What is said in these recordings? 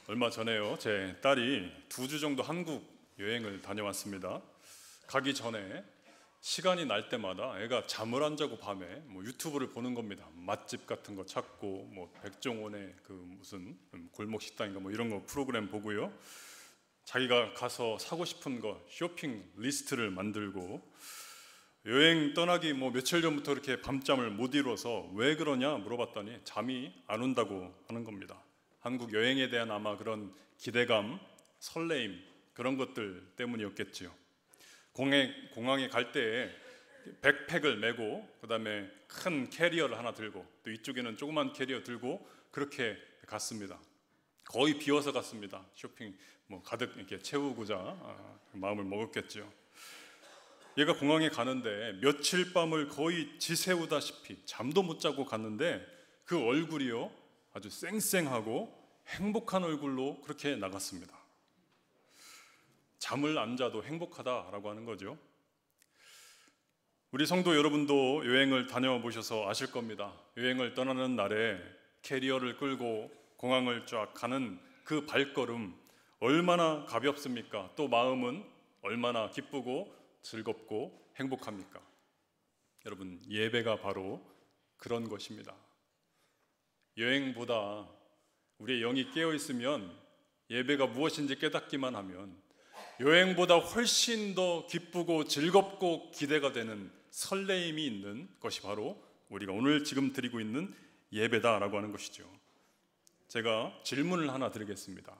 얼마 전에요, 제 딸이 2주 정도 한국 여행을 다녀왔습니다. 가기 전에 시간이 날 때마다 애가 잠을 안 자고 밤에 유튜브를 보는 겁니다. 맛집 같은 거 찾고 백종원의 그 무슨 골목 식당인가 이런 거 프로그램 보고요. 자기가 가서 사고 싶은 거 쇼핑 리스트를 만들고, 여행 떠나기 며칠 전부터 이렇게 밤잠을 못 이뤄서 왜 그러냐 물어봤더니 잠이 안 온다고 하는 겁니다. 한국 여행에 대한 아마 그런 기대감, 설레임, 그런 것들 때문이었겠지요. 공항에 갈 때 백팩을 메고, 그 다음에 큰 캐리어를 하나 들고, 또 이쪽에는 조그만 캐리어 들고 그렇게 갔습니다. 거의 비워서 갔습니다. 쇼핑 가득 이렇게 채우고자 마음을 먹었겠죠. 얘가 공항에 가는데 며칠 밤을 거의 지새우다시피 잠도 못 자고 갔는데 그 얼굴이요, 아주 쌩쌩하고 행복한 얼굴로 그렇게 나갔습니다. 잠을 안 자도 행복하다라고 하는 거죠. 우리 성도 여러분도 여행을 다녀보셔서 아실 겁니다. 여행을 떠나는 날에 캐리어를 끌고 공항을 쫙 가는 그 발걸음 얼마나 가볍습니까? 또 마음은 얼마나 기쁘고 즐겁고 행복합니까? 여러분, 예배가 바로 그런 것입니다. 여행보다 우리의 영이 깨어있으면 예배가 무엇인지 깨닫기만 하면 여행보다 훨씬 더 기쁘고 즐겁고 기대가 되는 설레임이 있는 것이 바로 우리가 오늘 지금 드리고 있는 예배다라고 하는 것이죠. 제가 질문을 하나 드리겠습니다.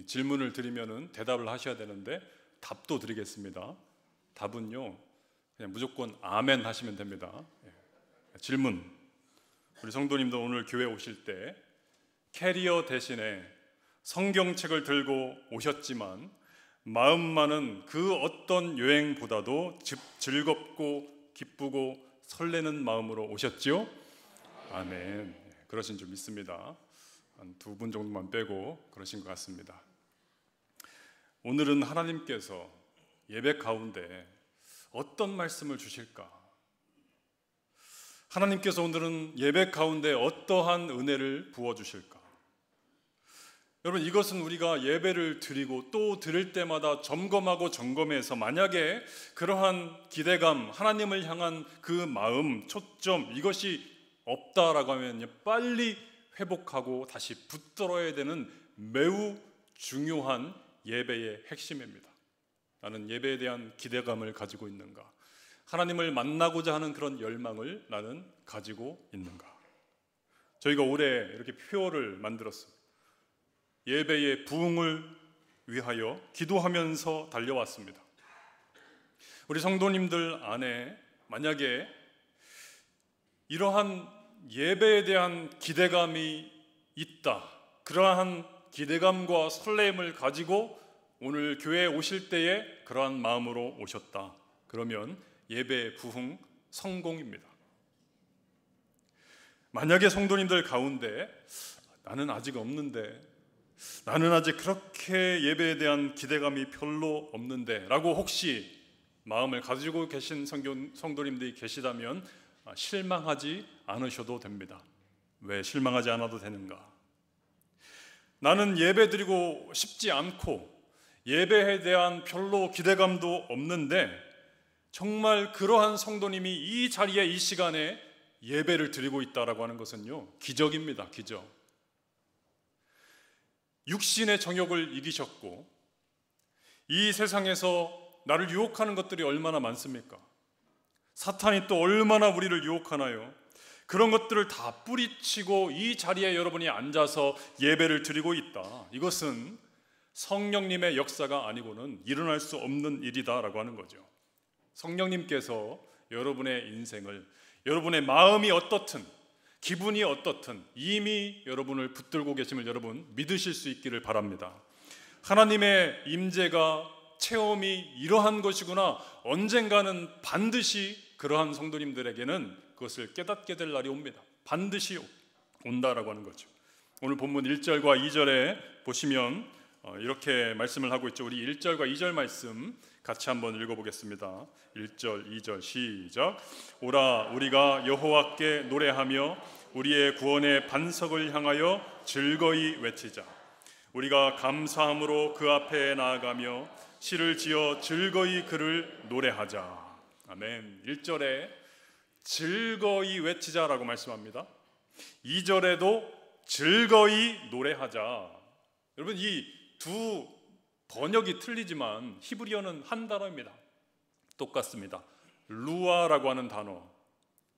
질문을 드리면은 대답을 하셔야 되는데 답도 드리겠습니다. 답은요, 그냥 무조건 아멘 하시면 됩니다. 질문: 우리 성도님도 오늘 교회 오실 때 캐리어 대신에 성경책을 들고 오셨지만 마음만은 그 어떤 여행보다도 즐겁고 기쁘고 설레는 마음으로 오셨지요? 아멘. 그러신 줄 믿습니다. 한 2분 정도만 빼고 그러신 것 같습니다. 오늘은 하나님께서 예배 가운데 어떤 말씀을 주실까? 하나님께서 오늘은 예배 가운데 어떠한 은혜를 부어주실까? 여러분, 이것은 우리가 예배를 드리고 또 드릴 때마다 점검하고 점검해서 만약에 그러한 기대감, 하나님을 향한 그 마음, 초점, 이것이 없다라고 하면 빨리 회복하고 다시 붙들어야 되는 매우 중요한 예배의 핵심입니다. 나는 예배에 대한 기대감을 가지고 있는가? 하나님을 만나고자 하는 그런 열망을 나는 가지고 있는가? 저희가 올해 이렇게 표를 만들었습니다. 예배의 부흥을 위하여 기도하면서 달려왔습니다. 우리 성도님들 안에 만약에 이러한 예배에 대한 기대감이 있다, 그러한 기대감과 설렘을 가지고 오늘 교회에 오실 때에 그러한 마음으로 오셨다, 그러면 예배 부흥 성공입니다. 만약에 성도님들 가운데 나는 아직 없는데, 나는 아직 그렇게 예배에 대한 기대감이 별로 없는데 라고 혹시 마음을 가지고 계신 성도님들이 계시다면 실망하지 않으셔도 됩니다. 왜 실망하지 않아도 되는가? 나는 예배 드리고 싶지 않고 예배에 대한 별로 기대감도 없는데 정말 그러한 성도님이 이 자리에 이 시간에 예배를 드리고 있다라고 하는 것은요, 기적입니다. 기적. 육신의 정욕을 이기셨고 이 세상에서 나를 유혹하는 것들이 얼마나 많습니까? 사탄이 또 얼마나 우리를 유혹하나요? 그런 것들을 다 뿌리치고 이 자리에 여러분이 앉아서 예배를 드리고 있다, 이것은 성령님의 역사가 아니고는 일어날 수 없는 일이다라고 하는 거죠. 성령님께서 여러분의 인생을, 여러분의 마음이 어떻든 기분이 어떻든 이미 여러분을 붙들고 계심을 여러분 믿으실 수 있기를 바랍니다. 하나님의 임재가, 체험이 이러한 것이구나, 언젠가는 반드시 그러한 성도님들에게는 그것을 깨닫게 될 날이 옵니다. 반드시 온다라고 하는 거죠. 오늘 본문 1절과 2절에 보시면 이렇게 말씀을 하고 있죠. 우리 1절과 2절 말씀 같이 한번 읽어보겠습니다. 1절, 2절 시작. 오라, 우리가 여호와께 노래하며 우리의 구원의 반석을 향하여 즐거이 외치자. 우리가 감사함으로 그 앞에 나아가며 시를 지어 즐거이 그를 노래하자. 아멘. 1절에 즐거이 외치자라고 말씀합니다. 2절에도 즐거이 노래하자. 여러분, 이 두 번역이 틀리지만 히브리어는 한 단어입니다. 똑같습니다. 루아라고 하는 단어,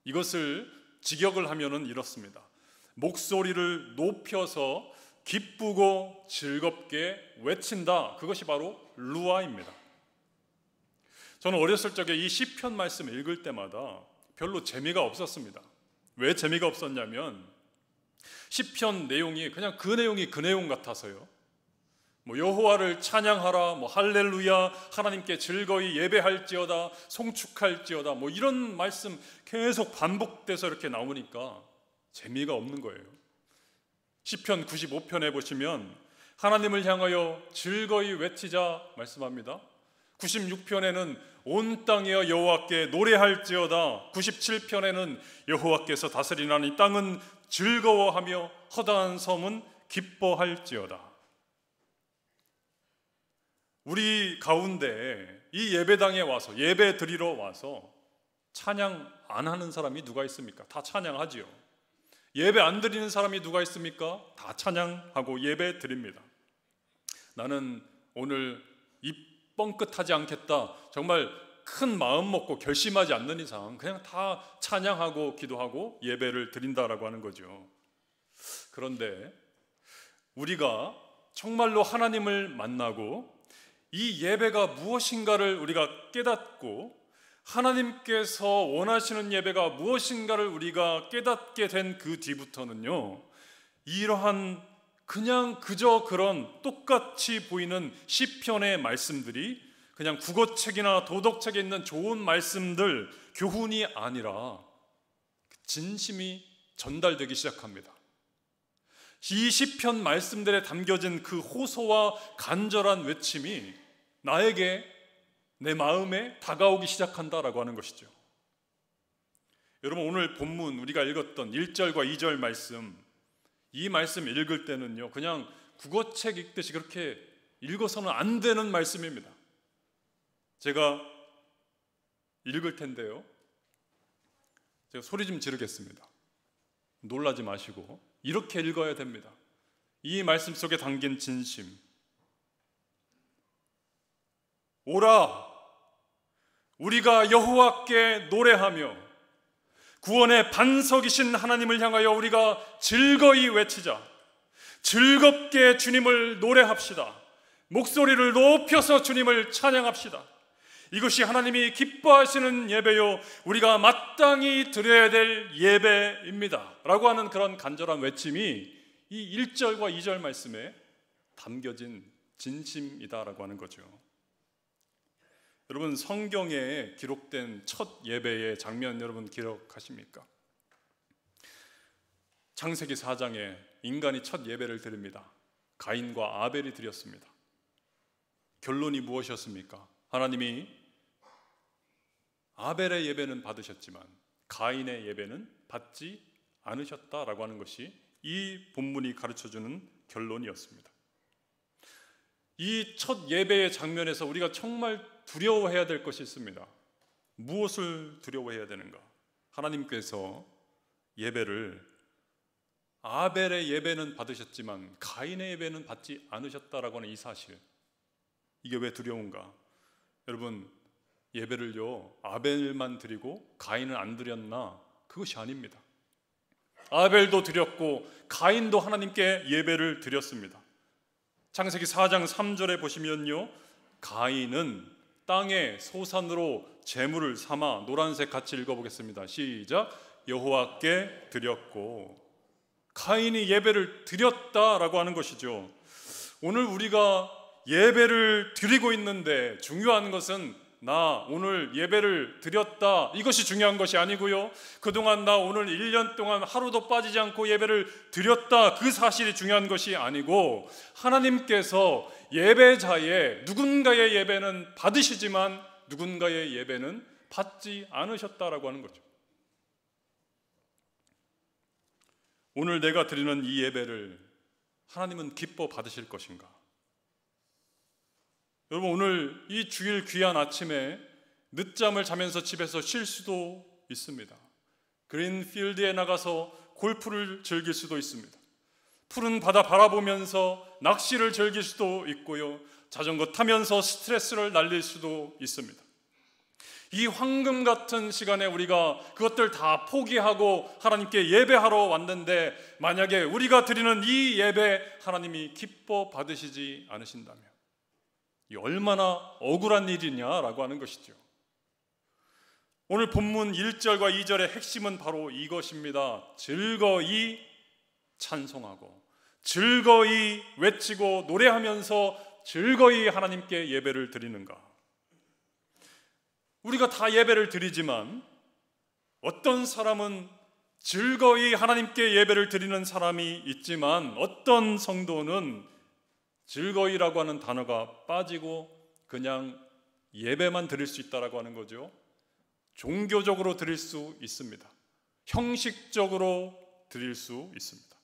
이것을 직역을 하면은 이렇습니다. 목소리를 높여서 기쁘고 즐겁게 외친다. 그것이 바로 루아입니다. 저는 어렸을 적에 이 시편 말씀을 읽을 때마다 별로 재미가 없었습니다. 왜 재미가 없었냐면 시편 내용이 그냥 그 내용 같아서요. 여호와를 찬양하라, 할렐루야, 하나님께 즐거이 예배할지어다, 송축할지어다, 이런 말씀 계속 반복돼서 이렇게 나오니까 재미가 없는 거예요. 시편 95편에 보시면 하나님을 향하여 즐거이 외치자 말씀합니다. 96편에는 온 땅이여 여호와께 노래할지어다, 97편에는 여호와께서 다스리나니 땅은 즐거워하며 허다한 섬은 기뻐할지어다. 우리 가운데 이 예배당에 와서, 예배 드리러 와서 찬양 안 하는 사람이 누가 있습니까? 다 찬양하지요. 예배 안 드리는 사람이 누가 있습니까? 다 찬양하고 예배 드립니다. 나는 오늘 입 뻥끗하지 않겠다, 정말 큰 마음 먹고 결심하지 않는 이상 그냥 다 찬양하고 기도하고 예배를 드린다라고 하는 거죠. 그런데 우리가 정말로 하나님을 만나고 이 예배가 무엇인가를 우리가 깨닫고 하나님께서 원하시는 예배가 무엇인가를 우리가 깨닫게 된 그 뒤부터는요, 이러한 그냥 그저 그런 똑같이 보이는 시편의 말씀들이 그냥 국어책이나 도덕책에 있는 좋은 말씀들, 교훈이 아니라 진심이 전달되기 시작합니다. 이 시편 말씀들에 담겨진 그 호소와 간절한 외침이 나에게, 내 마음에 다가오기 시작한다라고 하는 것이죠. 여러분, 오늘 본문 우리가 읽었던 1절과 2절 말씀, 이 말씀 읽을 때는요, 그냥 국어책 읽듯이 그렇게 읽어서는 안 되는 말씀입니다. 제가 읽을 텐데요, 제가 소리 좀 지르겠습니다. 놀라지 마시고 이렇게 읽어야 됩니다. 이 말씀 속에 담긴 진심. 오라, 우리가 여호와께 노래하며 구원의 반석이신 하나님을 향하여 우리가 즐거이 외치자. 즐겁게 주님을 노래합시다. 목소리를 높여서 주님을 찬양합시다. 이것이 하나님이 기뻐하시는 예배요, 우리가 마땅히 드려야 될 예배입니다 라고 하는 그런 간절한 외침이 이 1절과 2절 말씀에 담겨진 진심이다라고 하는 거죠. 여러분, 성경에 기록된 첫 예배의 장면 여러분 기억하십니까? 창세기 4장에 인간이 첫 예배를 드립니다. 가인과 아벨이 드렸습니다. 결론이 무엇이었습니까? 하나님이 아벨의 예배는 받으셨지만 가인의 예배는 받지 않으셨다라고 하는 것이 이 본문이 가르쳐주는 결론이었습니다. 이 첫 예배의 장면에서 우리가 정말 두려워해야 될 것이 있습니다. 무엇을 두려워해야 되는가? 하나님께서 예배를, 아벨의 예배는 받으셨지만 가인의 예배는 받지 않으셨다라고 하는 이 사실, 이게 왜 두려운가? 여러분, 예배를요 아벨만 드리고 가인은 안 드렸나? 그것이 아닙니다. 아벨도 드렸고 가인도 하나님께 예배를 드렸습니다. 창세기 4장 3절에 보시면요, 가인은 땅의 소산으로 제물을 삼아, 노란색 같이 읽어보겠습니다. 시작. 여호와께 드렸고, 가인이 예배를 드렸다라고 하는 것이죠. 오늘 우리가 예배를 드리고 있는데 중요한 것은 나 오늘 예배를 드렸다, 이것이 중요한 것이 아니고요, 그동안 나 오늘 1년 동안 하루도 빠지지 않고 예배를 드렸다, 그 사실이 중요한 것이 아니고, 하나님께서 예배자의 누군가의 예배는 받으시지만 누군가의 예배는 받지 않으셨다라고 하는 거죠. 오늘 내가 드리는 이 예배를 하나님은 기뻐 받으실 것인가? 여러분, 오늘 이 주일 귀한 아침에 늦잠을 자면서 집에서 쉴 수도 있습니다. 그린필드에 나가서 골프를 즐길 수도 있습니다. 푸른 바다 바라보면서 낚시를 즐길 수도 있고요, 자전거 타면서 스트레스를 날릴 수도 있습니다. 이 황금 같은 시간에 우리가 그것들 다 포기하고 하나님께 예배하러 왔는데, 만약에 우리가 드리는 이 예배 하나님이 기뻐 받으시지 않으신다면 이 얼마나 억울한 일이냐라고 하는 것이죠. 오늘 본문 1절과 2절의 핵심은 바로 이것입니다. 즐거이 찬송하고 즐거이 외치고 노래하면서 즐거이 하나님께 예배를 드리는가. 우리가 다 예배를 드리지만 어떤 사람은 즐거이 하나님께 예배를 드리는 사람이 있지만, 어떤 성도는 즐거이라고 하는 단어가 빠지고 그냥 예배만 드릴 수 있다라고 하는 거죠. 종교적으로 드릴 수 있습니다. 형식적으로 드릴 수 있습니다.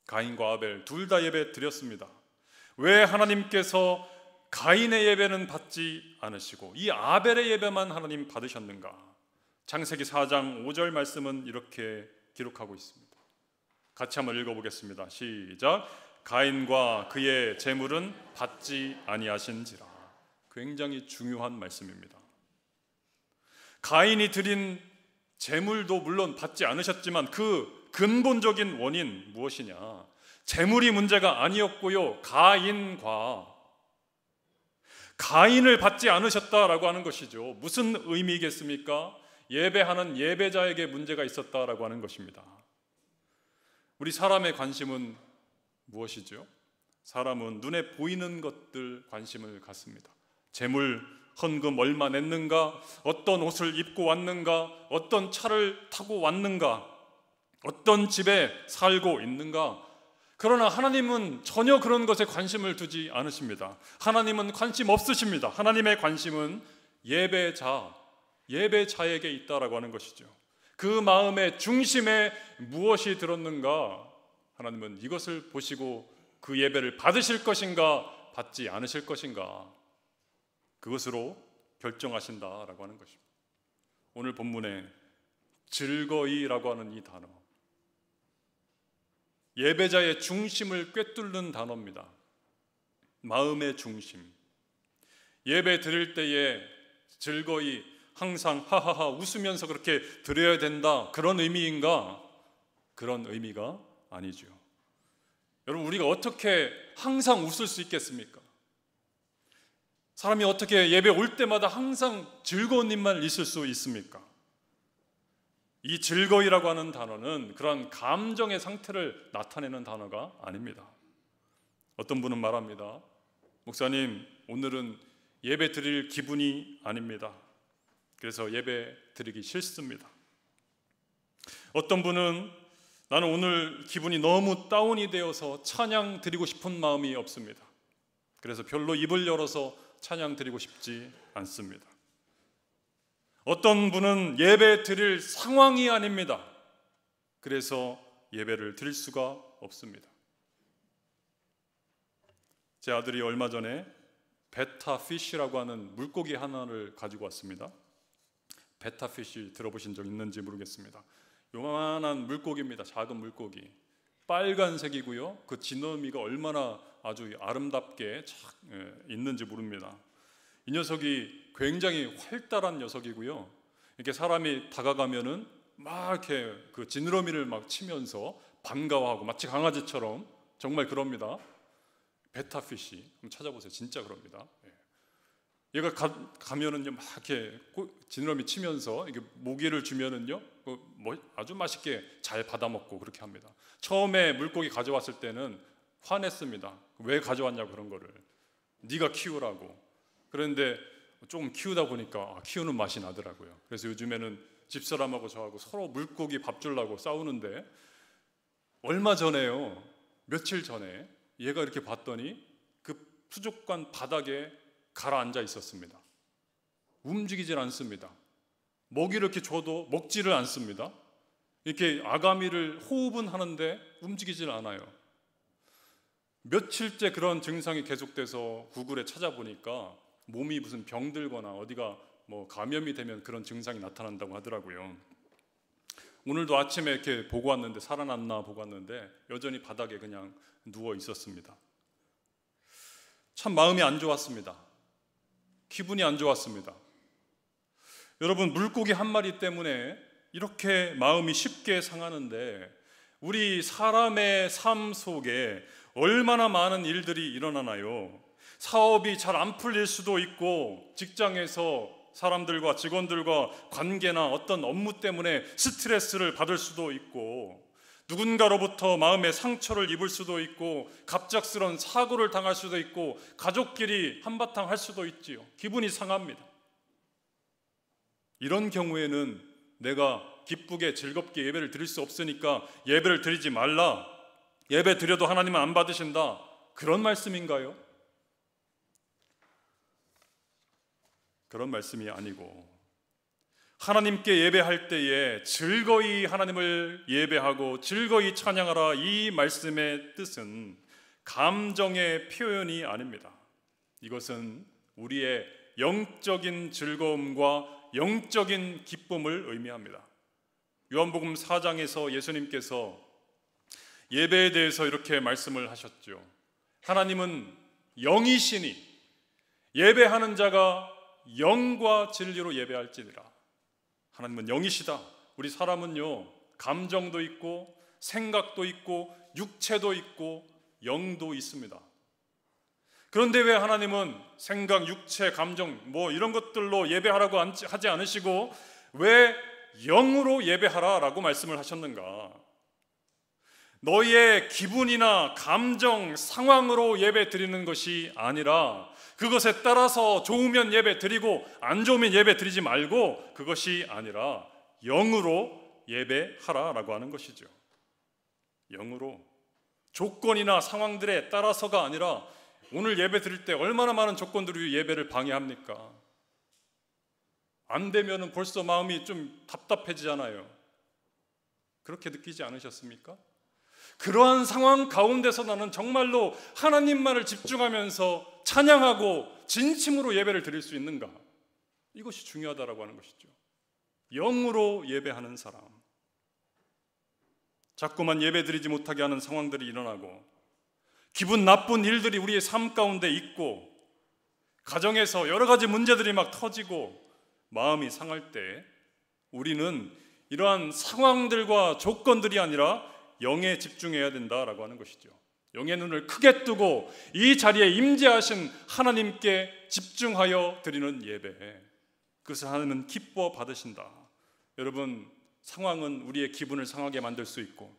가인과 아벨 둘 다 예배 드렸습니다. 왜 하나님께서 가인의 예배는 받지 않으시고 이 아벨의 예배만 하나님 받으셨는가? 창세기 4장 5절 말씀은 이렇게 기록하고 있습니다. 같이 한번 읽어보겠습니다. 시작. 가인과 그의 제물은 받지 아니하신지라. 굉장히 중요한 말씀입니다. 가인이 드린 제물도 물론 받지 않으셨지만 그 근본적인 원인 무엇이냐? 제물이 문제가 아니었고요, 가인을 받지 않으셨다라고 하는 것이죠. 무슨 의미겠습니까? 예배하는 예배자에게 문제가 있었다라고 하는 것입니다. 우리 사람의 관심은 무엇이죠? 사람은 눈에 보이는 것들 관심을 갖습니다. 재물, 헌금 얼마 냈는가, 어떤 옷을 입고 왔는가, 어떤 차를 타고 왔는가, 어떤 집에 살고 있는가. 그러나 하나님은 전혀 그런 것에 관심을 두지 않으십니다. 하나님은 관심 없으십니다. 하나님의 관심은 예배자에게 있다라고 하는 것이죠. 그 마음의 중심에 무엇이 들었는가, 하나님은 이것을 보시고 그 예배를 받으실 것인가 받지 않으실 것인가, 그것으로 결정하신다라고 하는 것입니다. 오늘 본문에 즐거이라고 하는 이 단어, 예배자의 중심을 꿰뚫는 단어입니다. 마음의 중심. 예배 드릴 때에 즐거이 항상 하하하 웃으면서 그렇게 드려야 된다, 그런 의미인가? 그런 의미가 아니죠. 여러분, 우리가 어떻게 항상 웃을 수 있겠습니까? 사람이 어떻게 예배 올 때마다 항상 즐거운 일만 있을 수 있습니까? 이 즐거이라고 하는 단어는 그런 감정의 상태를 나타내는 단어가 아닙니다. 어떤 분은 말합니다. 목사님, 오늘은 예배 드릴 기분이 아닙니다. 그래서 예배 드리기 싫습니다. 어떤 분은 나는 오늘 기분이 너무 다운이 되어서 찬양 드리고 싶은 마음이 없습니다. 그래서 별로 입을 열어서 찬양 드리고 싶지 않습니다. 어떤 분은 예배 드릴 상황이 아닙니다. 그래서 예배를 드릴 수가 없습니다. 제 아들이 얼마 전에 베타피쉬라고 하는 물고기 하나를 가지고 왔습니다. 베타피쉬 들어보신 적 있는지 모르겠습니다. 요만한 물고기입니다. 작은 물고기. 빨간색이고요. 그 지느러미가 얼마나 아주 아름답게 있는지 모릅니다. 이 녀석이 굉장히 활달한 녀석이고요. 이렇게 사람이 다가가면은 막 이렇게 그 지느러미를 막 치면서 반가워하고 마치 강아지처럼 정말 그럽니다. 베타피쉬 한번 찾아보세요. 진짜 그럽니다. 얘가 가면은요 막 이렇게 지느러미 치면서 이게 모기를 주면은요 아주 맛있게 잘 받아먹고 그렇게 합니다. 처음에 물고기 가져왔을 때는 화냈습니다. 왜 가져왔냐고, 그런 거를 네가 키우라고. 그런데 조금 키우다 보니까 키우는 맛이 나더라고요. 그래서 요즘에는 집사람하고 저하고 서로 물고기 밥 주려고 싸우는데, 얼마 전에요, 며칠 전에 얘가 이렇게 봤더니 그 수족관 바닥에 가라앉아 있었습니다. 움직이질 않습니다. 먹이를 이렇게 줘도 먹지를 않습니다. 이렇게 아가미를 호흡은 하는데 움직이질 않아요. 며칠째 그런 증상이 계속돼서 구글에 찾아보니까 몸이 무슨 병들거나 어디가 뭐 감염이 되면 그런 증상이 나타난다고 하더라고요. 오늘도 아침에 이렇게 보고 왔는데 살아났나 보고 왔는데 여전히 바닥에 그냥 누워 있었습니다. 참 마음이 안 좋았습니다. 기분이 안 좋았습니다. 여러분, 물고기 한 마리 때문에 이렇게 마음이 쉽게 상하는데 우리 사람의 삶 속에 얼마나 많은 일들이 일어나나요? 사업이 잘 안 풀릴 수도 있고, 직장에서 사람들과 직원들과 관계나 어떤 업무 때문에 스트레스를 받을 수도 있고, 누군가로부터 마음의 상처를 입을 수도 있고, 갑작스러운 사고를 당할 수도 있고, 가족끼리 한바탕 할 수도 있지요. 기분이 상합니다. 이런 경우에는 내가 기쁘게 즐겁게 예배를 드릴 수 없으니까 예배를 드리지 말라, 예배 드려도 하나님은 안 받으신다, 그런 말씀인가요? 그런 말씀이 아니고, 하나님께 예배할 때에 즐거이 하나님을 예배하고 즐거이 찬양하라, 이 말씀의 뜻은 감정의 표현이 아닙니다. 이것은 우리의 영적인 즐거움과 영적인 기쁨을 의미합니다. 요한복음 4장에서 예수님께서 예배에 대해서 이렇게 말씀을 하셨죠. 하나님은 영이시니 예배하는 자가 영과 진리로 예배할지니라. 하나님은 영이시다. 우리 사람은요, 감정도 있고 생각도 있고 육체도 있고 영도 있습니다. 그런데 왜 하나님은 생각, 육체, 감정 뭐 이런 것들로 예배하라고 하지 않으시고 왜 영으로 예배하라라고 말씀을 하셨는가? 너희의 기분이나 감정, 상황으로 예배 드리는 것이 아니라, 그것에 따라서 좋으면 예배 드리고 안 좋으면 예배 드리지 말고, 그것이 아니라 영으로 예배하라라고 하는 것이죠. 영으로, 조건이나 상황들에 따라서가 아니라, 오늘 예배 드릴 때 얼마나 많은 조건들이 예배를 방해합니까? 안 되면 벌써 마음이 좀 답답해지잖아요. 그렇게 느끼지 않으셨습니까? 그러한 상황 가운데서 나는 정말로 하나님만을 집중하면서 찬양하고 진심으로 예배를 드릴 수 있는가? 이것이 중요하다라고 하는 것이죠. 영으로 예배하는 사람, 자꾸만 예배 드리지 못하게 하는 상황들이 일어나고, 기분 나쁜 일들이 우리의 삶 가운데 있고, 가정에서 여러 가지 문제들이 막 터지고 마음이 상할 때, 우리는 이러한 상황들과 조건들이 아니라 영에 집중해야 된다라고 하는 것이죠. 영의 눈을 크게 뜨고 이 자리에 임재하신 하나님께 집중하여 드리는 예배, 그것을 하나님은 기뻐 받으신다. 여러분, 상황은 우리의 기분을 상하게 만들 수 있고,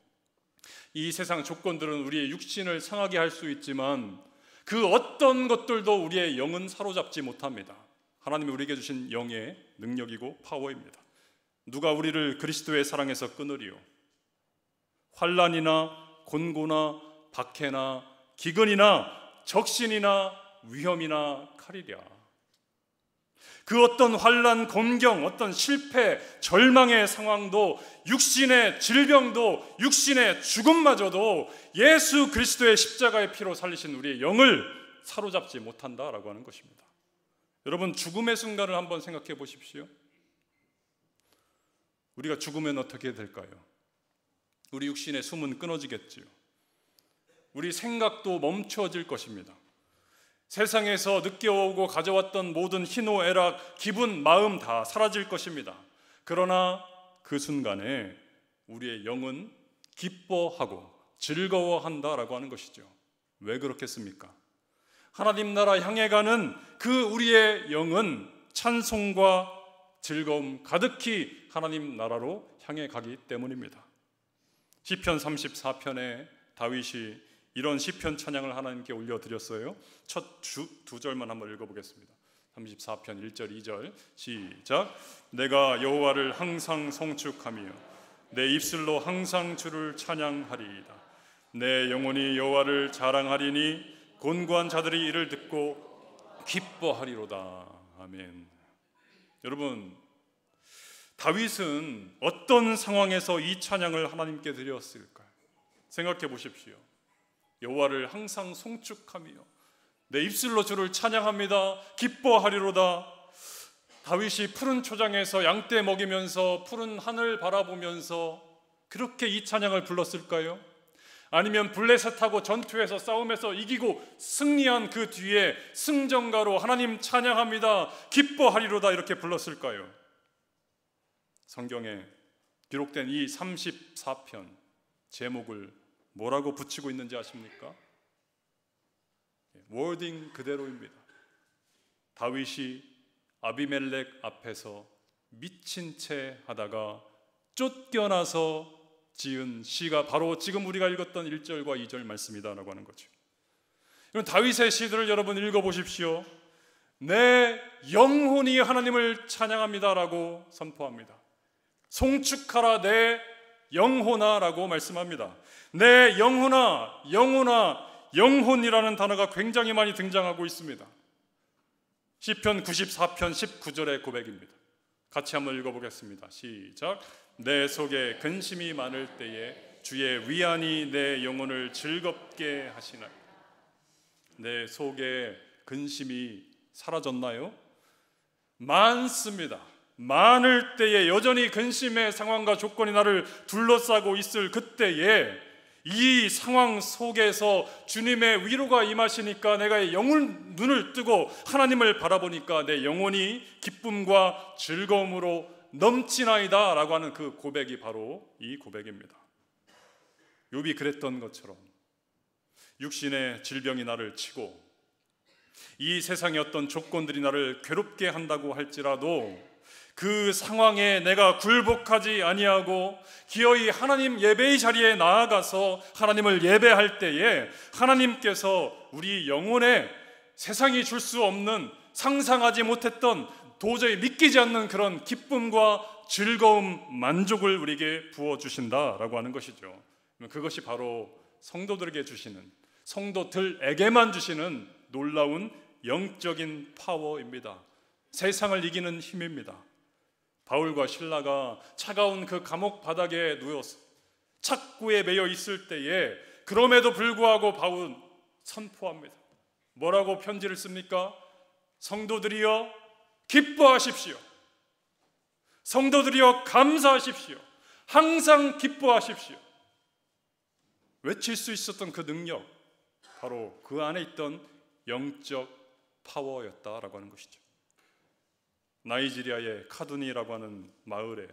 이 세상 조건들은 우리의 육신을 상하게 할 수 있지만, 그 어떤 것들도 우리의 영은 사로잡지 못합니다. 하나님이 우리에게 주신 영의 능력이고 파워입니다. 누가 우리를 그리스도의 사랑에서 끊으리요? 환난이나 곤고나 박해나 기근이나 적신이나 위험이나 칼이랴. 그 어떤 환난, 곤경, 어떤 실패, 절망의 상황도, 육신의 질병도, 육신의 죽음마저도 예수 그리스도의 십자가의 피로 살리신 우리의 영을 사로잡지 못한다라고 하는 것입니다. 여러분, 죽음의 순간을 한번 생각해 보십시오. 우리가 죽으면 어떻게 될까요? 우리 육신의 숨은 끊어지겠지요. 우리 생각도 멈춰질 것입니다. 세상에서 느껴오고 가져왔던 모든 희노애락, 기분, 마음 다 사라질 것입니다. 그러나 그 순간에 우리의 영은 기뻐하고 즐거워한다라고 하는 것이죠. 왜 그렇겠습니까? 하나님 나라 향해 가는 그 우리의 영은 찬송과 즐거움 가득히 하나님 나라로 향해 가기 때문입니다. 시편 34편에 다윗이 이런 시편 찬양을 하나님께 올려드렸어요. 첫 두 절만 한번 읽어보겠습니다. 34편 1절 2절 시작. 내가 여호와를 항상 성축하며 내 입술로 항상 주를 찬양하리이다. 내 영혼이 여호와를 자랑하리니 곤고한 자들이 이를 듣고 기뻐하리로다. 아멘. 여러분, 다윗은 어떤 상황에서 이 찬양을 하나님께 드렸을까요? 생각해 보십시오. 여호와를 항상 송축하며 내 입술로 주를 찬양합니다. 기뻐하리로다. 다윗이 푸른 초장에서 양떼 먹이면서 푸른 하늘 바라보면서 그렇게 이 찬양을 불렀을까요? 아니면 블레셋하고 전투에서 싸움에서 이기고 승리한 그 뒤에 승전가로 하나님 찬양합니다. 기뻐하리로다 이렇게 불렀을까요? 성경에 기록된 이 34편 제목을 뭐라고 붙이고 있는지 아십니까? 워딩 그대로입니다. 다윗이 아비멜렉 앞에서 미친 채 하다가 쫓겨나서 지은 시가 바로 지금 우리가 읽었던 1절과 2절 말씀이다라고 하는 거죠. 이런 다윗의 시들을 여러분 읽어보십시오. 내 영혼이 하나님을 찬양합니다라고 선포합니다. 송축하라 내 영혼아라고 말씀합니다. 내 영혼아, 영혼아, 영혼이라는 단어가 굉장히 많이 등장하고 있습니다. 시편 94편 19절의 고백입니다. 같이 한번 읽어보겠습니다. 시작. 내 속에 근심이 많을 때에 주의 위안이 내 영혼을 즐겁게 하시나이다. 내 속에 근심이 사라졌나요? 많습니다. 많을 때에 여전히 근심의 상황과 조건이 나를 둘러싸고 있을 그때에 이 상황 속에서 주님의 위로가 임하시니까 내가 눈을 뜨고 하나님을 바라보니까 내 영혼이 기쁨과 즐거움으로 넘치나이다 라고 하는 그 고백이 바로 이 고백입니다. 욥이 그랬던 것처럼 육신의 질병이 나를 치고 이 세상의 어떤 조건들이 나를 괴롭게 한다고 할지라도 그 상황에 내가 굴복하지 아니하고 기어이 하나님 예배의 자리에 나아가서 하나님을 예배할 때에 하나님께서 우리 영혼에 세상이 줄 수 없는 상상하지 못했던 도저히 믿기지 않는 그런 기쁨과 즐거움, 만족을 우리에게 부어주신다라고 하는 것이죠. 그것이 바로 성도들에게 주시는, 성도들에게만 주시는 놀라운 영적인 파워입니다. 세상을 이기는 힘입니다. 바울과 실라가 차가운 그 감옥 바닥에 누워서 착고에 매여 있을 때에 그럼에도 불구하고 바울은 선포합니다. 뭐라고 편지를 씁니까? 성도들이여 기뻐하십시오. 성도들이여 감사하십시오. 항상 기뻐하십시오. 외칠 수 있었던 그 능력, 바로 그 안에 있던 영적 파워였다라고 하는 것이죠. 나이지리아의 카두니라고 하는 마을에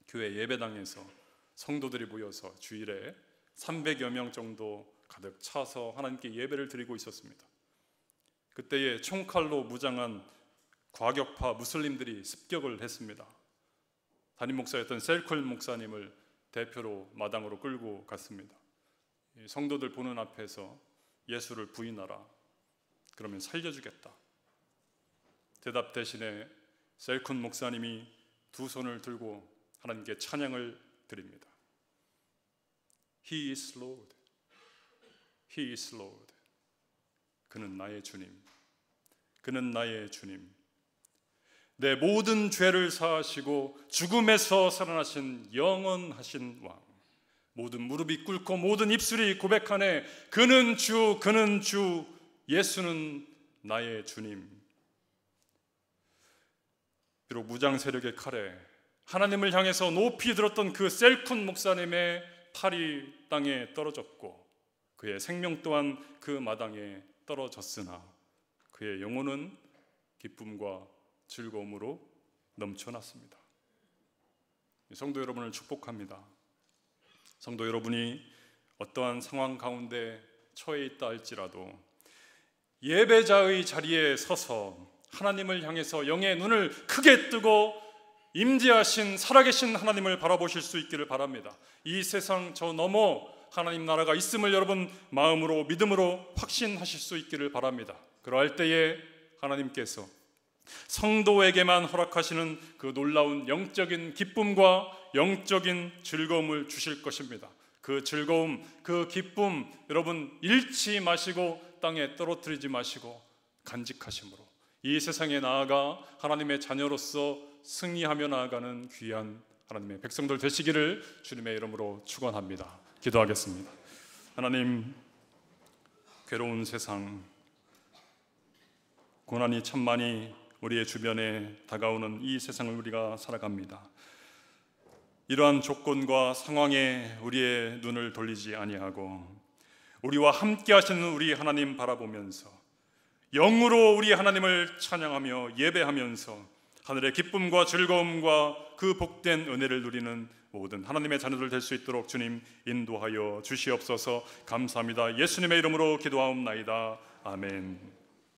교회 예배당에서 성도들이 모여서 주일에 300여 명 정도 가득 차서 하나님께 예배를 드리고 있었습니다. 그때에 총칼로 무장한 과격파 무슬림들이 습격을 했습니다. 담임 목사였던 셀쿨 목사님을 대표로 마당으로 끌고 갔습니다. 성도들 보는 앞에서 예수를 부인하라. 그러면 살려주겠다. 대답 대신에 셀쿤 목사님이 두 손을 들고 하나님께 찬양을 드립니다. He is Lord. He is Lord. 그는 나의 주님. 그는 나의 주님. 내 모든 죄를 사하시고 죽음에서 살아나신 영원하신 왕. 모든 무릎이 꿇고 모든 입술이 고백하네. 그는 주, 그는 주. 예수는 나의 주님. 비록 무장 세력의 칼에 하나님을 향해서 높이 들었던 그 셀쿤 목사님의 팔이 땅에 떨어졌고 그의 생명 또한 그 마당에 떨어졌으나 그의 영혼은 기쁨과 즐거움으로 넘쳐났습니다. 성도 여러분을 축복합니다. 성도 여러분이 어떠한 상황 가운데 처해 있다 할지라도 예배자의 자리에 서서 하나님을 향해서 영의 눈을 크게 뜨고 임재하신 살아계신 하나님을 바라보실 수 있기를 바랍니다. 이 세상 저 너머 하나님 나라가 있음을 여러분 마음으로 믿음으로 확신하실 수 있기를 바랍니다. 그러할 때에 하나님께서 성도에게만 허락하시는 그 놀라운 영적인 기쁨과 영적인 즐거움을 주실 것입니다. 그 즐거움, 그 기쁨 여러분 잃지 마시고 땅에 떨어뜨리지 마시고 간직하심으로 이 세상에 나아가 하나님의 자녀로서 승리하며 나아가는 귀한 하나님의 백성들 되시기를 주님의 이름으로 축원합니다. 기도하겠습니다. 하나님, 괴로운 세상, 고난이 참 많이 우리의 주변에 다가오는 이 세상을 우리가 살아갑니다. 이러한 조건과 상황에 우리의 눈을 돌리지 아니하고 우리와 함께 하시는 우리 하나님 바라보면서 영으로 우리 하나님을 찬양하며 예배하면서 하늘의 기쁨과 즐거움과 그 복된 은혜를 누리는 모든 하나님의 자녀들 될 수 있도록 주님 인도하여 주시옵소서. 감사합니다. 예수님의 이름으로 기도하옵나이다. 아멘.